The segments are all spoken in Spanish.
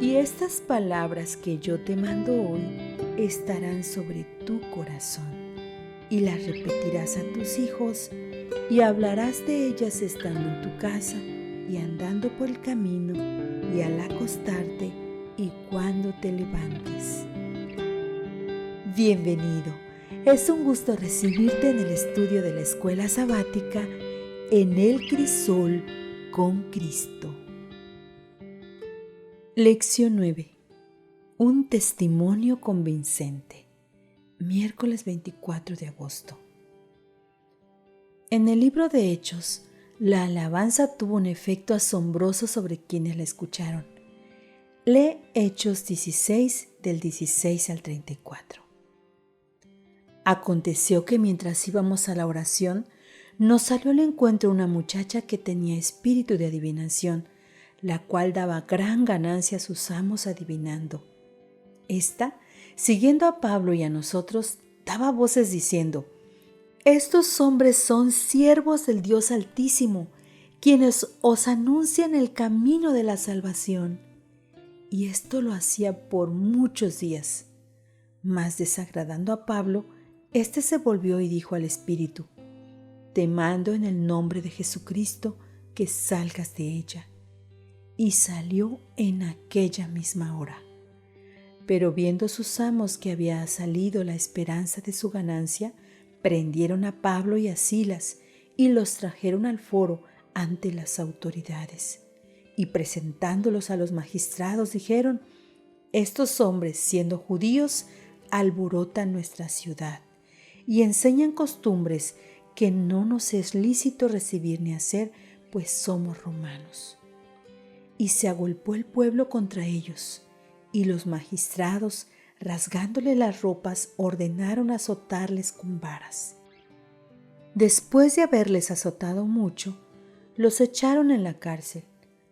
Y estas palabras que yo te mando hoy estarán sobre tu corazón, y las repetirás a tus hijos, y hablarás de ellas estando en tu casa, y andando por el camino, y al acostarte, y cuando te levantes. Bienvenido. Es un gusto recibirte en el estudio de la Escuela Sabática En el Crisol con Cristo. Lección 9. Un testimonio convincente. Miércoles 24 de agosto. En el libro de Hechos, la alabanza tuvo un efecto asombroso sobre quienes la escucharon. Lee Hechos 16 del 16 al 34. Aconteció que mientras íbamos a la oración, nos salió al encuentro una muchacha que tenía espíritu de adivinación, la cual daba gran ganancia a sus amos adivinando. Esta, siguiendo a Pablo y a nosotros, daba voces diciendo: «Estos hombres son siervos del Dios Altísimo, quienes os anuncian el camino de la salvación». Y esto lo hacía por muchos días. Mas desagradando a Pablo, éste se volvió y dijo al espíritu: «Te mando en el nombre de Jesucristo que salgas de ella». Y salió en aquella misma hora. Pero viendo sus amos que había salido la esperanza de su ganancia, prendieron a Pablo y a Silas y los trajeron al foro ante las autoridades. Y presentándolos a los magistrados dijeron: «Estos hombres, siendo judíos, alborotan nuestra ciudad y enseñan costumbres que no nos es lícito recibir ni hacer, pues somos romanos». Y se agolpó el pueblo contra ellos, y los magistrados, rasgándole las ropas, ordenaron azotarles con varas. Después de haberles azotado mucho, los echaron en la cárcel,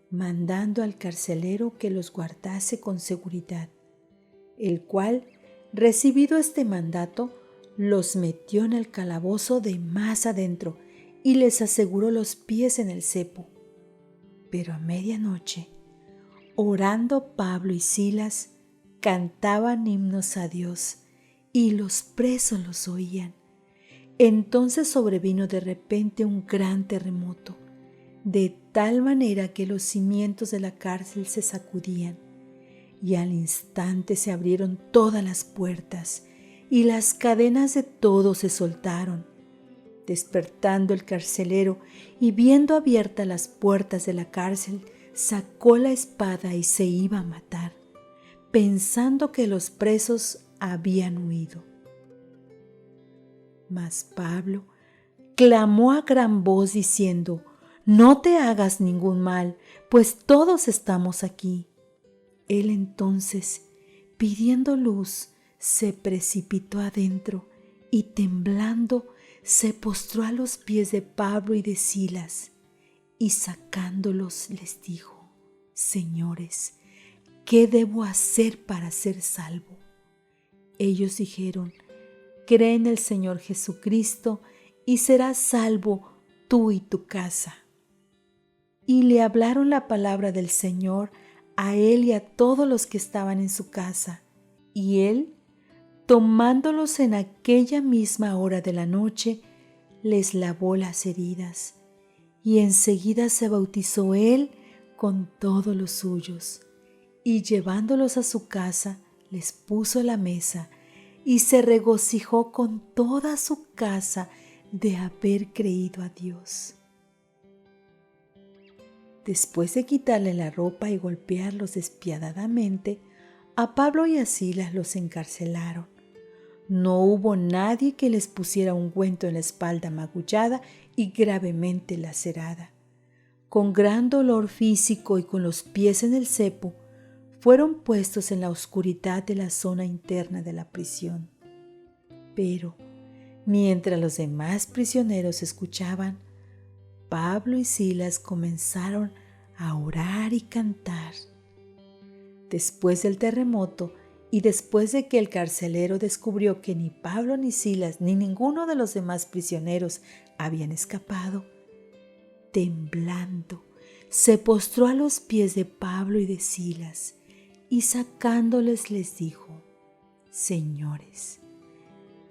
mandando al carcelero que los guardase con seguridad, el cual, recibido este mandato, los metió en el calabozo de más adentro y les aseguró los pies en el cepo. Pero a medianoche, orando Pablo y Silas, cantaban himnos a Dios, y los presos los oían. Entonces sobrevino de repente un gran terremoto, de tal manera que los cimientos de la cárcel se sacudían, y al instante se abrieron todas las puertas, y las cadenas de todos se soltaron. Despertando el carcelero y viendo abiertas las puertas de la cárcel, sacó la espada y se iba a matar, pensando que los presos habían huido. Mas Pablo clamó a gran voz diciendo: «No te hagas ningún mal, pues todos estamos aquí». Él entonces, pidiendo luz, se precipitó adentro y temblando se postró a los pies de Pablo y de Silas, y sacándolos les dijo: «Señores, ¿qué debo hacer para ser salvo?». Ellos dijeron: «Cree en el Señor Jesucristo y serás salvo tú y tu casa». Y le hablaron la palabra del Señor a él y a todos los que estaban en su casa, y él, tomándolos en aquella misma hora de la noche, les lavó las heridas, y enseguida se bautizó él con todos los suyos, y llevándolos a su casa, les puso la mesa, y se regocijó con toda su casa de haber creído a Dios. Después de quitarle la ropa y golpearlos despiadadamente, a Pablo y a Silas los encarcelaron. No hubo nadie que les pusiera ungüento en la espalda magullada y gravemente lacerada. Con gran dolor físico y con los pies en el cepo, fueron puestos en la oscuridad de la zona interna de la prisión. Pero, mientras los demás prisioneros escuchaban, Pablo y Silas comenzaron a orar y cantar. Después del terremoto y después de que el carcelero descubrió que ni Pablo ni Silas ni ninguno de los demás prisioneros habían escapado, temblando, se postró a los pies de Pablo y de Silas y sacándoles les dijo: Señores,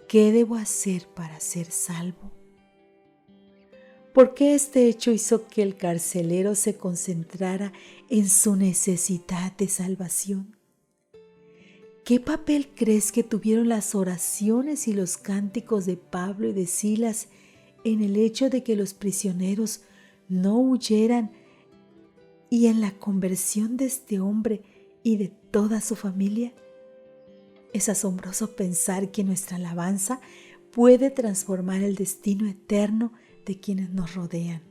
¿qué debo hacer para ser salvo? Porque este hecho hizo que el carcelero se concentrara en su necesidad de salvación. ¿Qué papel crees que tuvieron las oraciones y los cánticos de Pablo y de Silas en el hecho de que los prisioneros no huyeran y en la conversión de este hombre y de toda su familia? Es asombroso pensar que nuestra alabanza puede transformar el destino eterno de quienes nos rodean.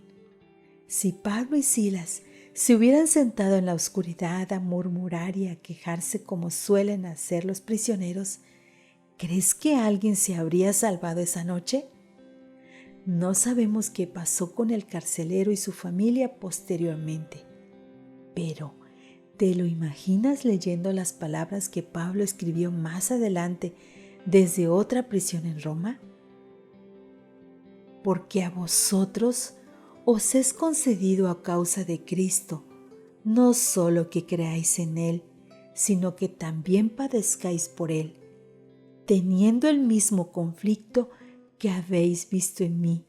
Si Pablo y Silas se hubieran sentado en la oscuridad a murmurar y a quejarse como suelen hacer los prisioneros, ¿crees que alguien se habría salvado esa noche? No sabemos qué pasó con el carcelero y su familia posteriormente, pero ¿te lo imaginas leyendo las palabras que Pablo escribió más adelante desde otra prisión en Roma? Porque a vosotros os es concedido a causa de Cristo, no solo que creáis en Él, sino que también padezcáis por Él, teniendo el mismo conflicto que habéis visto en mí,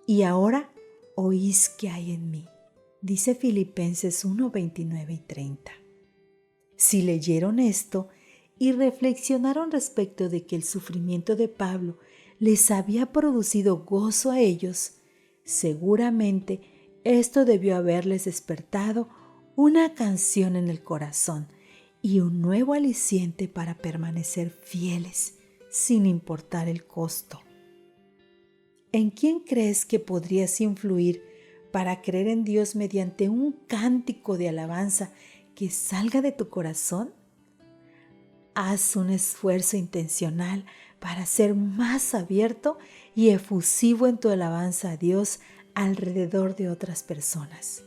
y ahora oís que hay en mí. Dice Filipenses 1, 29 y 30. Si leyeron esto y reflexionaron respecto de que el sufrimiento de Pablo les había producido gozo a ellos, seguramente esto debió haberles despertado una canción en el corazón y un nuevo aliciente para permanecer fieles sin importar el costo. ¿En quién crees que podrías influir para creer en Dios mediante un cántico de alabanza que salga de tu corazón? Haz un esfuerzo intencional para ser más abierto y efusivo en tu alabanza a Dios alrededor de otras personas.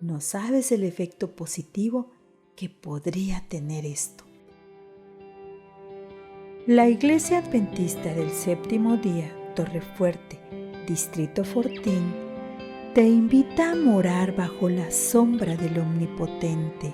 No sabes el efecto positivo que podría tener esto. La Iglesia Adventista del Séptimo Día, Torrefuerte, Distrito Fortín, te invita a morar bajo la sombra del Omnipotente.